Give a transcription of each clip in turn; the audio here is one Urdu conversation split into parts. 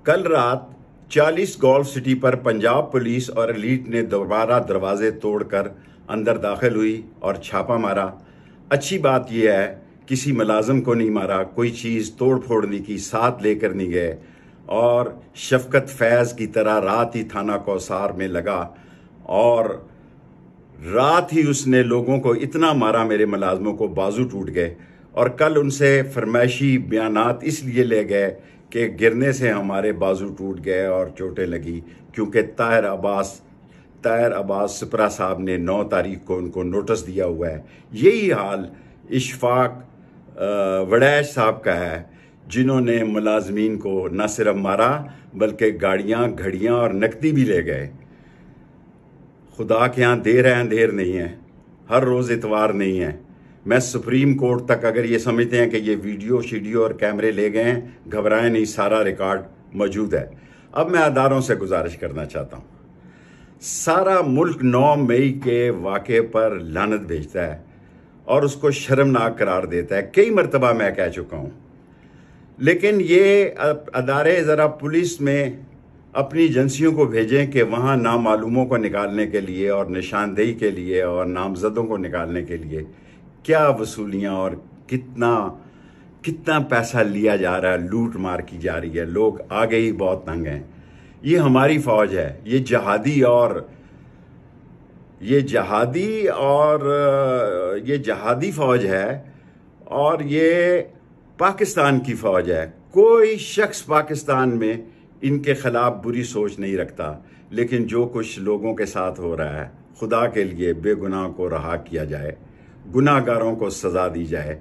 کل رات 40 گولف سٹی پر پنجاب پولیس اور ایلیٹ نے دوبارہ دروازے توڑ کر اندر داخل ہوئی اور چھاپا مارا۔ اچھی بات یہ ہے کسی ملازم کو نہیں مارا، کوئی چیز توڑ پھوڑ نہیں کی، ساتھ لے کر نہیں گئے، اور شفقت فیض کی طرح رات ہی تھانہ کوثر میں لگا اور رات ہی اس نے لوگوں کو اتنا مارا، میرے ملازموں کو بازو ٹوٹ گئے۔ اور کل ان سے فرمائشی بیانات اس لیے لے گئے کہ گرنے سے ہمارے بازو ٹوٹ گئے اور چوٹیں لگی، کیونکہ طاہر عباس سپرا صاحب نے 9 تاریخ کو ان کو نوٹس دیا ہوا ہے۔ یہی حال اشفاق وڑیچ صاحب کا ہے، جنہوں نے ملازمین کو نہ صرف مارا بلکہ گاڑیاں، گھڑیاں اور نقدی بھی لے گئے۔ خدا کے ہاں دیر ہے اندھیر نہیں ہے، ہر روز اتوار نہیں ہے۔ میں سپریم کورٹ تک اگر یہ سمجھتے ہیں کہ یہ ویڈیو شیڈیو اور کیمرے لے گئے ہیں، گھبرائیں نہیں، سارا ریکارڈ موجود ہے۔ اب میں اداروں سے گزارش کرنا چاہتا ہوں، سارا ملک 9 مئی کے واقعے پر لعنت بھیجتا ہے اور اس کو شرمناک قرار دیتا ہے، کئی مرتبہ میں کہہ چکا ہوں، لیکن یہ ادارے ذرا پولیس میں اپنی ایجنسیوں کو بھیجیں کہ وہاں نامعلوموں کو نکالنے کے لیے اور نشاندہی کے لیے اور نامزدوں کو نکالنے کے لیے کیا وصولیاں اور کتنا پیسہ لیا جا رہا ہے، لوٹ مار کی جا رہی ہے، لوگ آگے ہی بہت تنگ ہیں۔ یہ ہماری فوج ہے، یہ جہادی فوج ہے اور یہ پاکستان کی فوج ہے۔ کوئی شخص پاکستان میں ان کے خلاف بری سوچ نہیں رکھتا، لیکن جو کچھ لوگوں کے ساتھ ہو رہا ہے، خدا کے لیے بے گناہ کو رہا کیا جائے، گناہ گاروں کو سزا دی جائے۔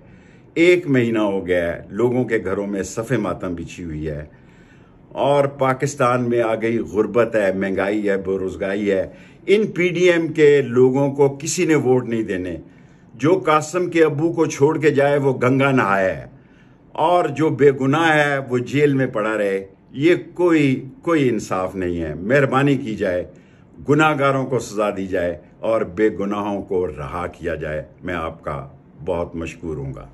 1 مہینہ ہو گیا ہے، لوگوں کے گھروں میں صف ماتم بچھی ہوئی ہے اور پاکستان میں آ گئی غربت ہے، مہنگائی ہے، بے روزگاری ہے۔ ان پی ڈی ایم کے لوگوں کو کسی نے ووٹ نہیں دینے۔ جو قاسم کے ابو کو چھوڑ کے جائے وہ گنگا نہایا ہے، اور جو بے گناہ ہے وہ جیل میں پڑا رہے۔ یہ کوئی انصاف نہیں ہے۔ مہربانی کی جائے، گناہ گاروں کو سزا دی جائے اور بے گناہوں کو رہا کیا جائے۔ میں آپ کا بہت مشکور ہوں گا۔